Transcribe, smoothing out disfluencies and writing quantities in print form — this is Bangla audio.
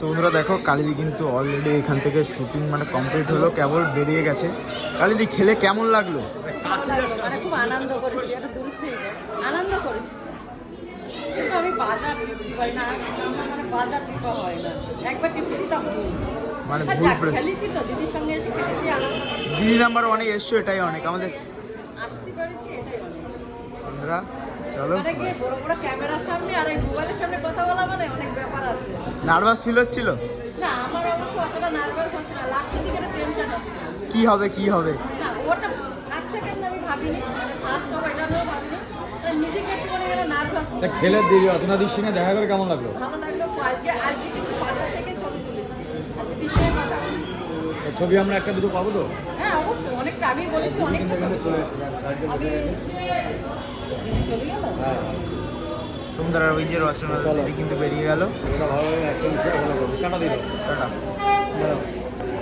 তো বন্ধুরা দেখো কালিদি কিন্তু অলরেডি এখান থেকে শুটিং মানে কমপ্লিট হলো, কেবল বেরিয়ে গেছে। কালিদি খেলে কেমন লাগলো? মানে খুব আনন্দ করেছি, একটা দূর থেকে আনন্দ করেছি, কিন্তু আমি বাজার টিপতে পারি না, আমার মানে বাজার টিপা হয় না, একবার টিপছি তা ভুল মানে আর ভুল যাক, প্রেস। খেলেছি তো দিদির সঙ্গে এসে খেলেছি, আনন্দ করেছি। দিদি নাম্বার অনেক এসছো, এটাই অনেক আমাদের। আসতে পেরেছি, এটাই অনেক। বন্ধুরা চলো। ওখানে গিয়ে বড় বড় ক্যামেরার সামনে আর এই মোবাইলের সামনে কথা বলা মানে অনেক ব্যাপার আছে। নার্ভাস ফিল হচ্ছিল? না, আমার অবশ্য অতটা নার্ভাস হচ্ছে না, লাস্টের দিকে একটা টেনশন হচ্ছে। কি হবে কি হবে? না, ওটা ফার্স্ট সেকেন্ড আমি ভাবিনি, ফার্স্ট হবে এটা আমিও ভাবিনি, নিজেকে একটু করে নার্ভাস। খেলে দিদি অর্চনাদির সঙ্গে দেখা করে কেমন লাগলো? ভালো লাগলো, আজকে কিন্তু বাজার থেকে ছবি তুলেছি, আজকে বিষয়ে কথা বলেছি। ছবি আমরা একটা দুটো পাবো তো? হ্যাঁ অবশ্যই, অনেকটা আমি বলেছি, অনেকটা ছবি তুলেছি। আমি চলে গেল। সুন্দর ওই যে রচনা দিদি কিন্তু বেরিয়ে গেল। ভালো কাটা দিল। টাটা।